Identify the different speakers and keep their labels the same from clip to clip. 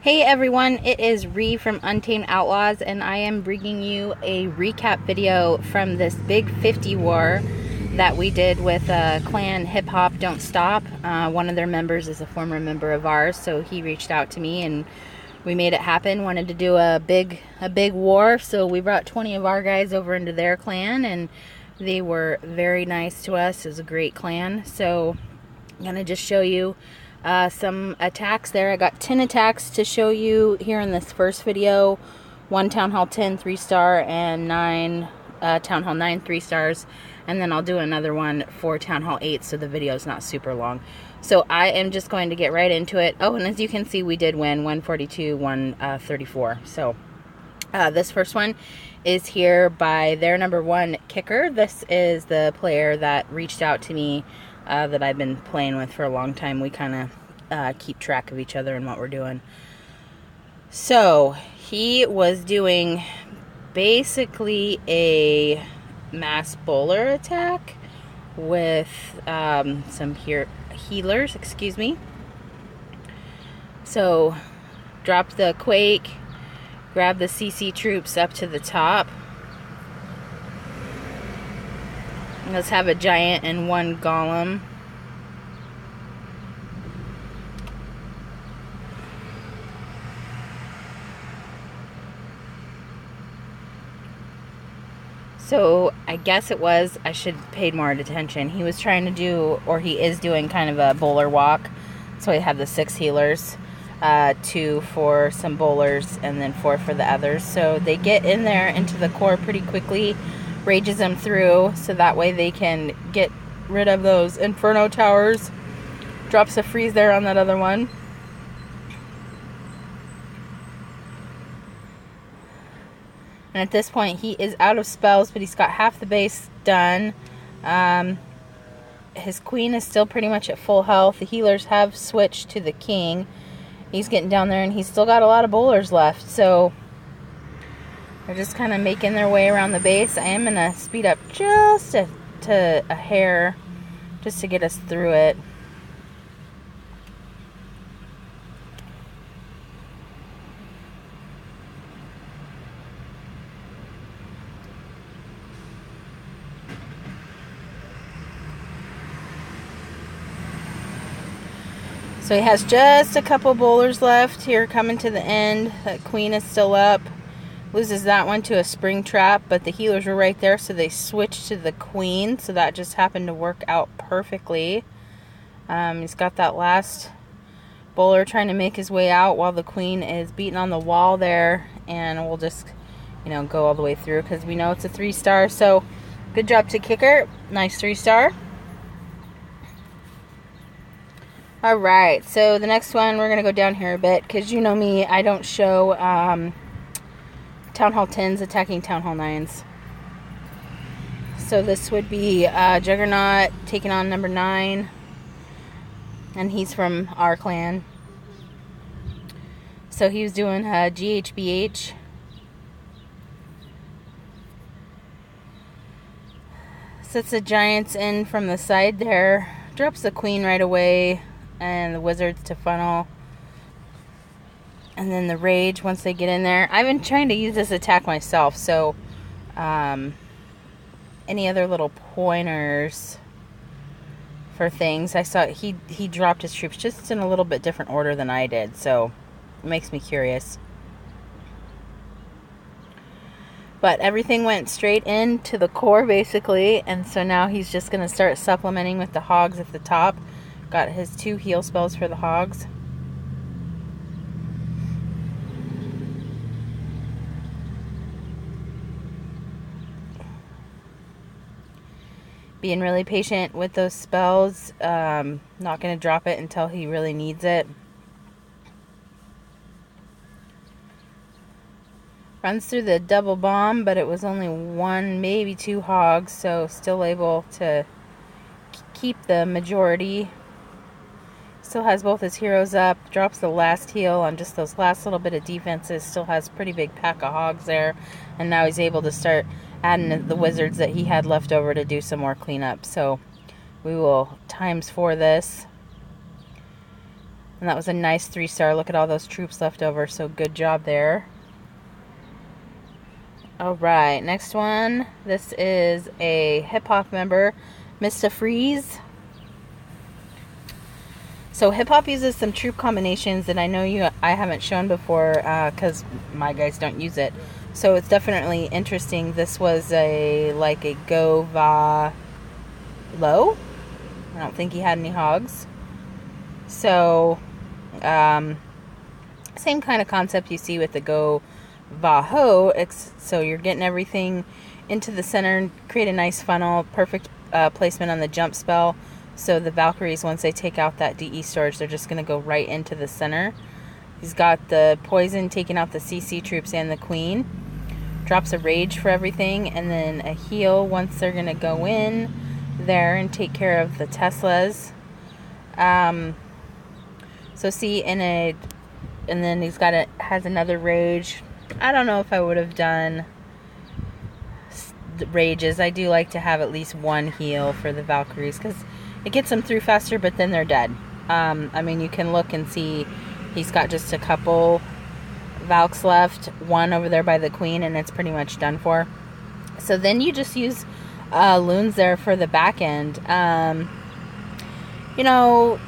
Speaker 1: Hey everyone, it is Ree from Untamed Outlaws, and I am bringing you a recap video from this Big 50 war that we did with clan HipHopDontStop. One of their members is a former member of ours, so he reached out to me and we made it happen. Wanted to do a big war, so we brought 20 of our guys over into their clan, and they were very nice to us. It was a great clan, so I'm gonna just show you some attacks there. I got 10 attacks to show you here in this first video. 1 Town Hall 10 3-star and 9 Town Hall 9 3-stars, and then I'll do another one for Town Hall 8 so the video is not super long. So I am just going to get right into it. Oh, and as you can see, we did win 142 134. So this first one is here by their number 1 kicker. This is the player that reached out to me that I've been playing with for a long time. We kind of keep track of each other and what we're doing. So he was doing basically a mass bowler attack with some healers, excuse me. So dropped the Quake, grabbed the CC troops up to the top. Let's have a giant and 1 golem. So I guess it was, I should have paid more attention. He was trying to do, or he is doing kind of a bowler walk. So I have the 6 healers, 2 for some bowlers, and then 4 for the others. So they get in there into the core pretty quickly. Rages them through so that way they can get rid of those inferno towers. Drops a freeze there on that other one. And at this point he is out of spells, but he's got half the base done. His queen is still pretty much at full health. The healers have switched to the king. He's getting down there and he's still got a lot of bowlers left, so they're just kind of making their way around the base. I am going to speed up just to a hair just to get us through it. So he has just a couple bowlers left here coming to the end. That queen is still up. Loses that one to a spring trap, but the healers were right there, so they switched to the queen, so that just happened to work out perfectly. He's got that last bowler trying to make his way out while the queen is beating on the wall there, and we'll just, go all the way through because we know it's a 3-star. So good job to kicker. Nice 3-star. All right, so the next one, we're going to go down here a bit because you know me, I don't show Town Hall 10s attacking Town Hall 9s. So this would be Juggernaut taking on number 9. And he's from our clan. So he was doing GHBH. Sets the giants in from the side there. Drops the queen right away. And the wizards to funnel. And then the rage once they get in there. I've been trying to use this attack myself, so any other little pointers for things? I saw he dropped his troops just in a little bit different order than I did, so it makes me curious. But everything went straight into the core basically, and so now he's just going to start supplementing with the hogs at the top. Got his 2 heal spells for the hogs. Being really patient with those spells. Not going to drop it until he really needs it. Runs through the double bomb, but it was only 1, maybe 2 hogs, so still able to keep the majority. Still has both his heroes up. Drops the last heal on just those last little bit of defenses. Still has pretty big pack of hogs there. And now he's able to start adding the wizards that he had left over to do some more cleanup. So we will ×4 this. And that was a nice 3-star. Look at all those troops left over. So good job there. Alright, next one. This is a hip hop member, Mr. Freeze. So hip hop uses some troop combinations that I know I haven't shown before because my guys don't use it. So it's definitely interesting. This was like a go va low. I don't think he had any hogs. So same kind of concept you see with the go va ho. So you're getting everything into the center, create a nice funnel, perfect placement on the jump spell. So the Valkyries, once they take out that DE storage, they're just going to go right into the center. He's got the poison taking out the CC troops and the queen. Drops a rage for everything, and then a heal once they're going to go in there and take care of the Teslas. So see, and then he's has another rage. I don't know if I would have done rages. I do like to have at least one heal for the Valkyries because it gets them through faster, but then they're dead. I mean, you can look and see he's got just a couple Valks left, one over there by the queen, and it's pretty much done for. So then you just use loons there for the back end. You know,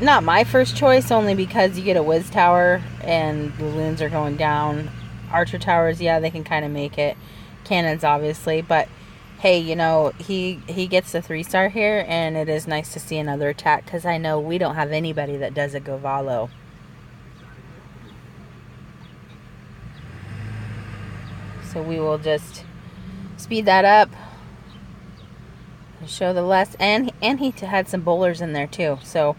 Speaker 1: not my first choice, only because you get a whiz tower and the loons are going down. Archer towers, yeah, they can kind of make it. Cannons, obviously, but hey, you know, he gets the 3-star here, and it is nice to see another attack because I know we don't have anybody that does a Govalo. So we will just speed that up and show the less, and he had some bowlers in there too. So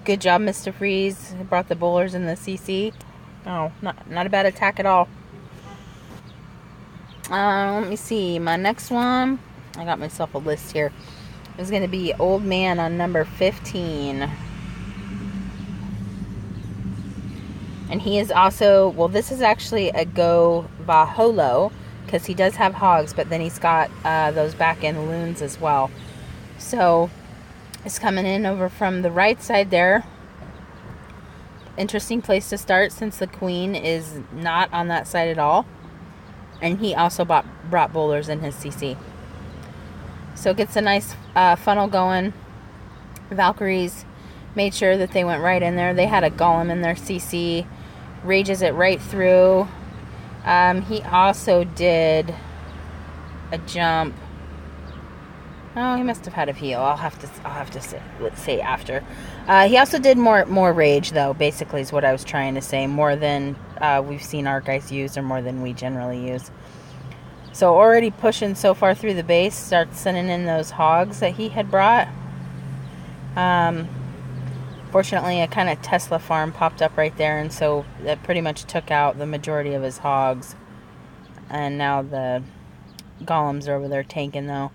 Speaker 1: good job, Mr. Freeze. He brought the bowlers in the CC. Oh, not a bad attack at all. Let me see. My next one, I got myself a list here. It's going to be Old Man on number 15. And he is also, well, this is actually a Go Vaholo because he does have hogs, but then he's got those back end loons as well. So it's coming in over from the right side there. Interesting place to start since the queen is not on that side at all. And he also brought bowlers in his CC. So it gets a nice funnel going. Valkyries made sure that they went right in there. They had a golem in their CC. Rages it right through. He also did a jump. Oh, he must have had a heal. I'll have to say after. He also did more rage, though. Basically, is what I was trying to say. More than we've seen our guys use, or more than we generally use. So already pushing so far through the base, starts sending in those hogs that he had brought. Fortunately, a kind of Tesla farm popped up right there, and so that pretty much took out the majority of his hogs. And now the golems are over there tanking, though.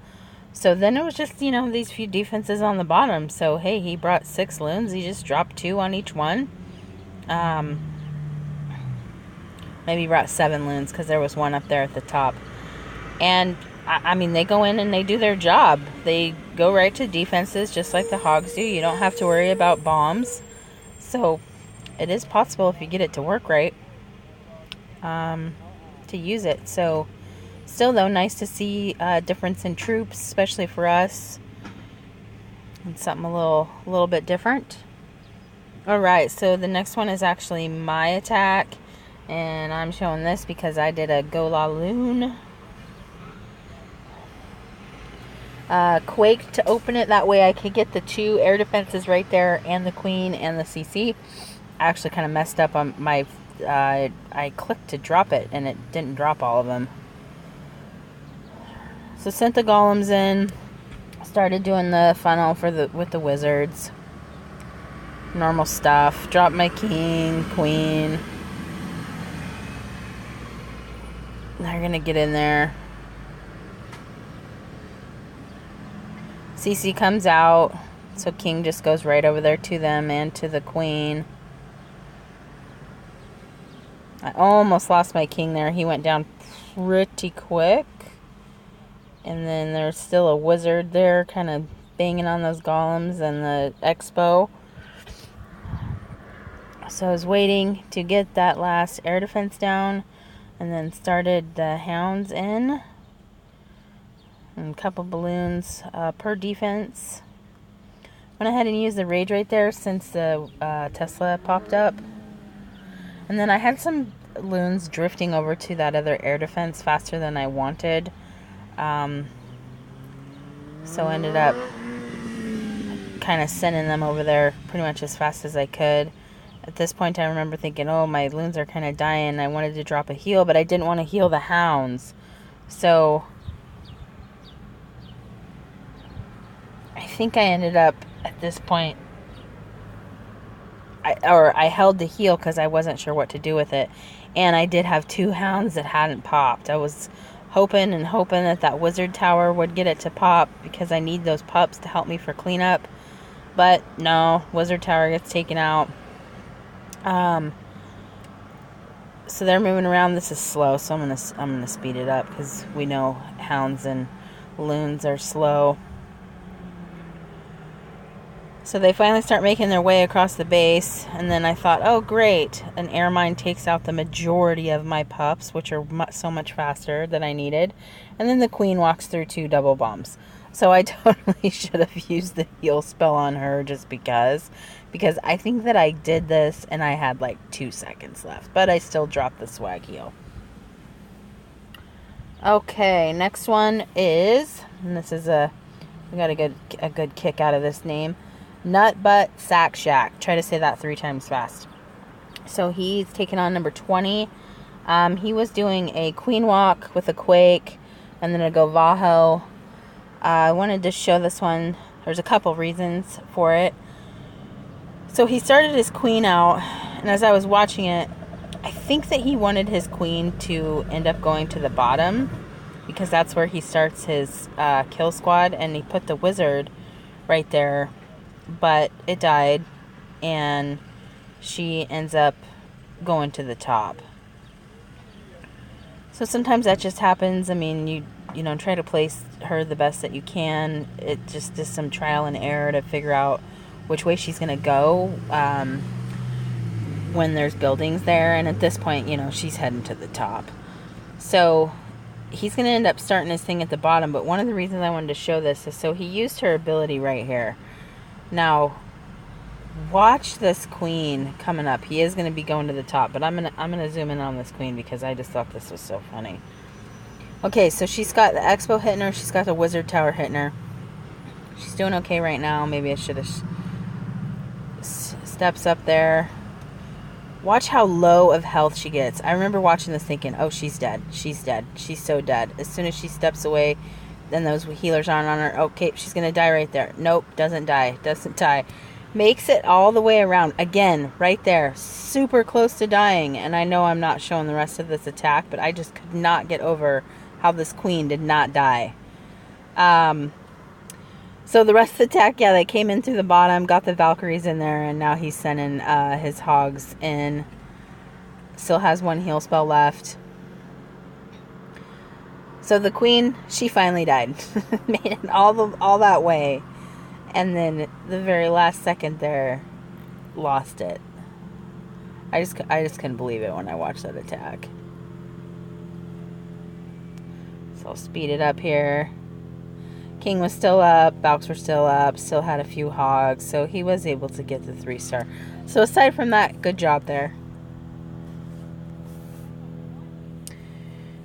Speaker 1: So then it was just, you know, these few defenses on the bottom. So, hey, he brought 6 loons. He just dropped 2 on each one. Maybe he brought 7 loons because there was one up there at the top. And, I mean, they go in and they do their job. They go right to defenses just like the hogs do. You don't have to worry about bombs. So, it is possible if you get it to work right to use it. So, still, though, nice to see a difference in troops, especially for us. And something a little bit different. Alright, so the next one is actually my attack. And I'm showing this because I did a Gola Loon. Quake to open it. That way I could get the 2 air defenses right there and the queen and the CC. I actually kind of messed up on my... I clicked to drop it and it didn't drop all of them. So sent the golems in, started doing the funnel with the wizards. Normal stuff. Dropped my king, queen. They're gonna get in there. CC comes out, so king just goes right over there to them and to the queen. I almost lost my king there. He went down pretty quick. And then there's still a wizard there kind of banging on those golems and the expo. So I was waiting to get that last air defense down, and then started the hounds in. And a couple balloons per defense. Went ahead and used the rage right there since the Tesla popped up. And then I had some loons drifting over to that other air defense faster than I wanted. So I ended up kind of sending them over there pretty much as fast as I could. At this point I remember thinking, oh, my loons are kind of dying. I wanted to drop a heel, but I didn't want to heal the hounds. So I think I ended up at this point, I held the heel because I wasn't sure what to do with it. And I did have 2 hounds that hadn't popped. I was hoping that wizard tower would get it to pop because I need those pups to help me for cleanup. But no, wizard tower gets taken out. So they're moving around. This is slow, so I'm gonna speed it up because we know hounds and loons are slow. So they finally start making their way across the base, and then I thought, oh great, an air mine takes out the majority of my pups, which are so much faster than I needed. And then the queen walks through 2 double bombs. So I totally should have used the heal spell on her just because I think that I did this and I had like 2 seconds left, but I still dropped the swag heal. Okay, next one is, and this is we got a good kick out of this name. Nut Butt Sack Shack. Try to say that 3 times fast. So he's taking on number 20. He was doing a queen walk with a quake and then a go Vaho. I wanted to show this one. There's a couple reasons for it. So he started his queen out, and as I was watching it, I think that he wanted his queen to end up going to the bottom because that's where he starts his kill squad, and he put the wizard right there. But it died, and she ends up going to the top. So sometimes that just happens. I mean, you know, try to place her the best that you can. It just is some trial and error to figure out which way she's going to go when there's buildings there. And at this point, you know, she's heading to the top. So he's going to end up starting his thing at the bottom. But one of the reasons I wanted to show this is so he used her ability right here. Now, watch this queen coming up. He is going to be going to the top, but I'm gonna zoom in on this queen because I just thought this was so funny. Okay, so she's got the expo hitting her. She's got the wizard tower hitting her. She's doing okay right now. Maybe I should have steps up there. Watch how low of health she gets. I remember watching this thinking, oh, she's dead. She's dead. She's so dead. As soon as she steps away, then those healers aren't on her. Okay, she's going to die right there. Nope, doesn't die. Doesn't die. Makes it all the way around. Again, right there. Super close to dying. And I know I'm not showing the rest of this attack, but I just could not get over how this queen did not die. So the rest of the attack, yeah, they came in through the bottom, got the Valkyries in there, and now he's sending his hogs in. Still has 1 heal spell left. So the queen, she finally died. Made it all that way. And then the very last second there, lost it. I just couldn't believe it when I watched that attack. So I'll speed it up here. King was still up, Valks were still up, still had a few hogs, so he was able to get the 3-star. So aside from that, good job there.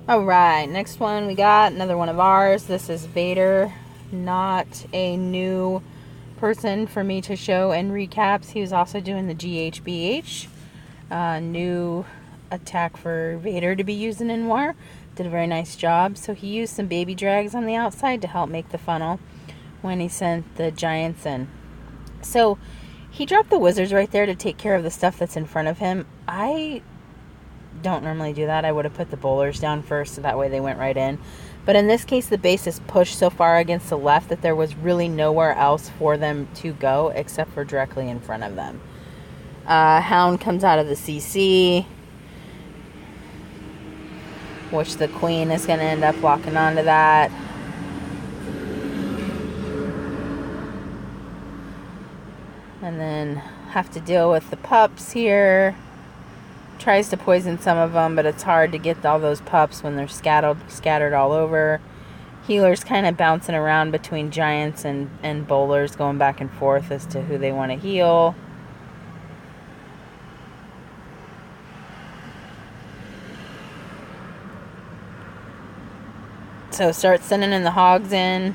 Speaker 1: Alright, next one we got, another one of ours. This is Vader. Not a new person for me to show in recaps. He was also doing the GHBH. New attack for Vader to be using in war. Did a very nice job. So he used some baby drags on the outside to help make the funnel when he sent the giants in. So he dropped the wizards right there to take care of the stuff that's in front of him. I don't normally do that. I would have put the bowlers down first so that way they went right in. But in this case, the base is pushed so far against the left that there was really nowhere else for them to go except for directly in front of them. Hound comes out of the CC, which the queen is going to end up walking onto that. And then have to deal with the pups here. Tries to poison some of them, but it's hard to get all those pups when they're scattered all over. Healers kind of bouncing around between giants and bowlers, going back and forth as to who they want to heal. So start sending in the hogs in.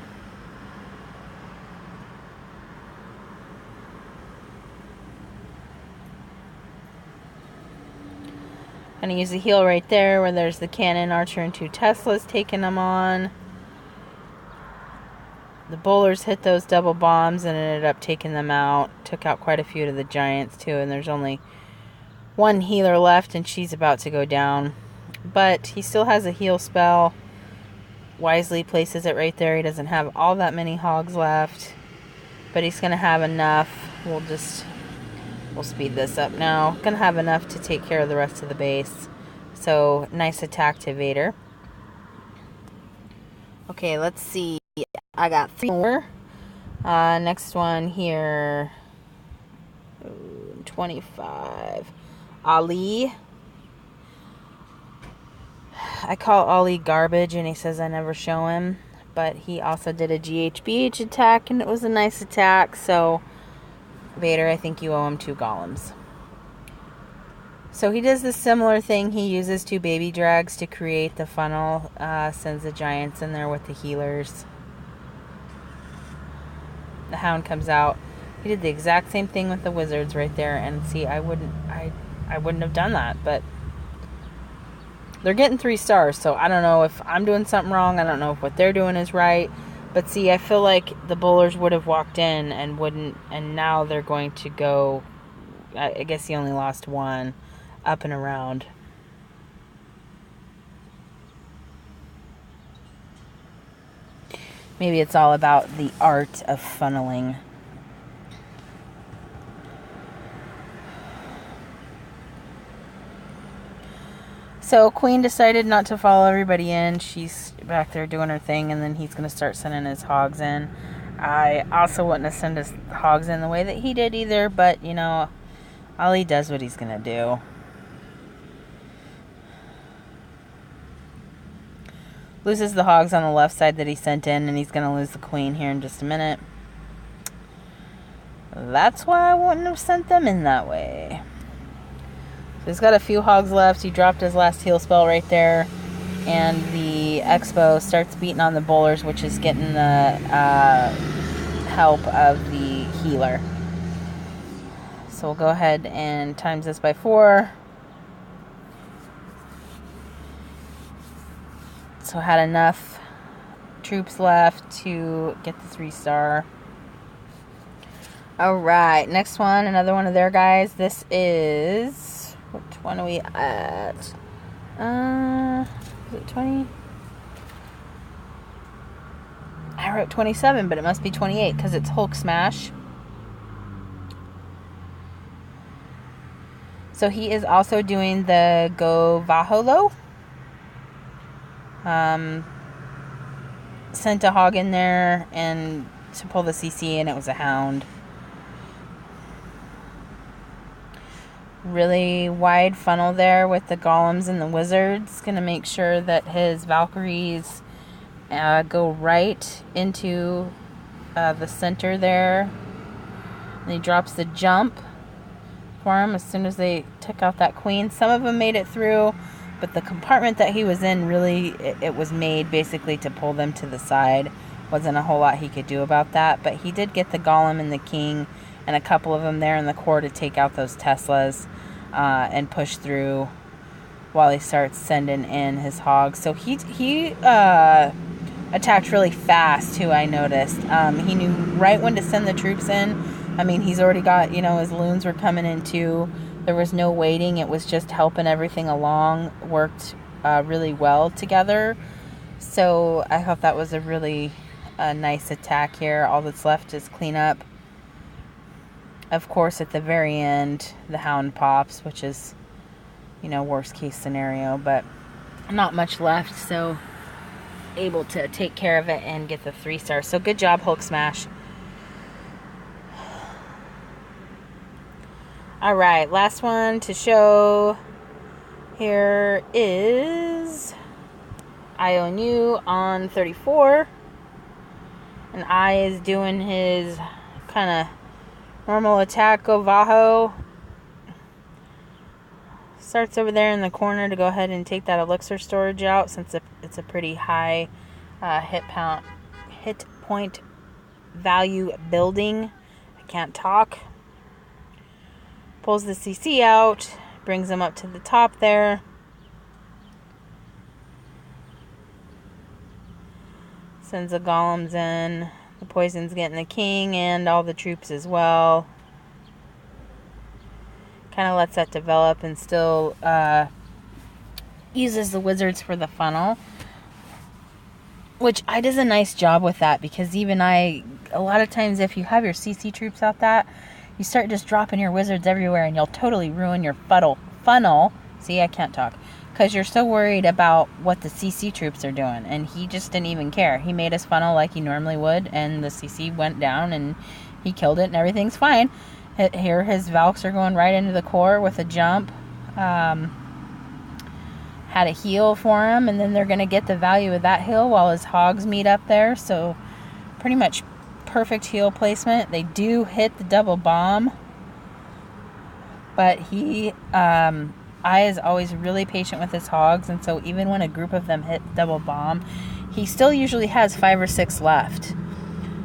Speaker 1: Gonna use the heal right there where there's the cannon, archer, and 2 Teslas taking them on. The bowlers hit those double bombs and ended up taking them out. Took out quite a few of the giants too, and there's only 1 healer left and she's about to go down. But he still has a heal spell. Wisely places it right there. He doesn't have all that many hogs left, but he's gonna have enough. We'll speed this up now. Gonna have enough to take care of the rest of the base. So nice attack to Vader. Okay, let's see. I got 3 more. Next one here. 25. Ali. I call Ali garbage, and he says I never show him. But he also did a GHBH attack, and it was a nice attack. So, Vader, I think you owe him 2 golems. So he does this similar thing. He uses 2 baby drags to create the funnel. Sends the giants in there with the healers. The hound comes out. He did the exact same thing with the wizards right there. And see, I wouldn't have done that, but they're getting 3 stars, so I don't know if I'm doing something wrong. I don't know if what they're doing is right. But see, I feel like the bowlers would have walked in and wouldn't, and now they're going to go, I guess he only lost 1, up and around. Maybe it's all about the art of funneling. So Queen decided not to follow everybody in. She's back there doing her thing, and then he's going to start sending his hogs in. I also wouldn't have sent his hogs in the way that he did either, but, you know, Ali does what he's going to do. Loses the hogs on the left side that he sent in, and he's going to lose the Queen here in just a minute. That's why I wouldn't have sent them in that way. So he's got a few hogs left. He dropped his last heal spell right there. And the Expo starts beating on the bowlers, which is getting the help of the healer. So we'll go ahead and times this by 4. So had enough troops left to get the 3-star. Alright, next one, another one of their guys. This is, which one are we at? Is it 20? I wrote 27, but it must be 28 because it's Hulk Smash. So he is also doing the Go Vaholo. Sent a hog in there and to pull the CC, and it was a hound. Really wide funnel there with the golems and the wizards. Gonna make sure that his Valkyries go right into the center there. And he drops the jump for him as soon as they took out that Queen. Some of them made it through, but the compartment that he was in, really, it was made basically to pull them to the side. Wasn't a whole lot he could do about that, but he did get the Golem and the King and a couple of them there in the core to take out those Teslas and push through while he starts sending in his hogs. So he attacked really fast too, I noticed. He knew right when to send the troops in. I mean, he's already got, you know, his loons were coming in too. There was no waiting. It was just helping everything along. Worked really well together. So I thought that was a really nice attack here. All that's left is clean up. Of course, at the very end, the hound pops, which is, you know, worst case scenario, but not much left. So able to take care of it and get the 3-star. So good job, Hulk Smash. All right, last one to show here is IONU on 34. And I is doing his kind of normal attack, go Vaho. Starts over there in the corner to go ahead and take that elixir storage out, since it's a pretty high hit point value building. I can't talk. Pulls the CC out, brings him up to the top there. Sends the golems in. The poison's getting the king and all the troops as well. Kind of lets that develop and still uses the wizards for the funnel. Which I does a nice job with that, because even a lot of times if you have your CC troops out that, you start just dropping your wizards everywhere and you'll totally ruin your funnel. See, I can't talk. Because you're so worried about what the CC troops are doing. And he just didn't even care. He made his funnel like he normally would, and the CC went down and he killed it and everything's fine. Here his Valks are going right into the core with a jump. Had a heal for him, and then they're going to get the value of that heal while his hogs meet up there. So pretty much perfect heal placement. They do hit the double bomb, but he I is always really patient with his hogs, and so even when a group of them hit double bomb, he still usually has 5 or 6 left,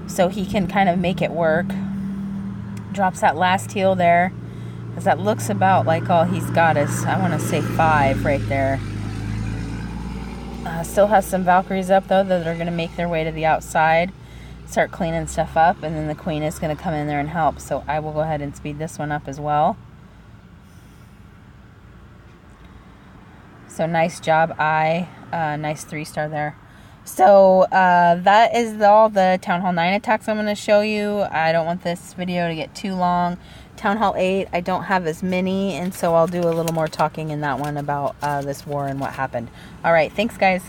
Speaker 1: so he can kind of make it work. Drops that last heal there, because that looks about like all he's got is, I want to say 5 right there. Still has some Valkyries up though that are going to make their way to the outside, start cleaning stuff up, and then the queen is going to come in there and help. So I will go ahead and speed this one up as well. So nice job, nice 3-star there. So that is all the Town Hall 9 attacks I'm going to show you. I don't want this video to get too long. Town Hall 8, I don't have as many, and so I'll do a little more talking in that one about this war and what happened. All right, thanks guys.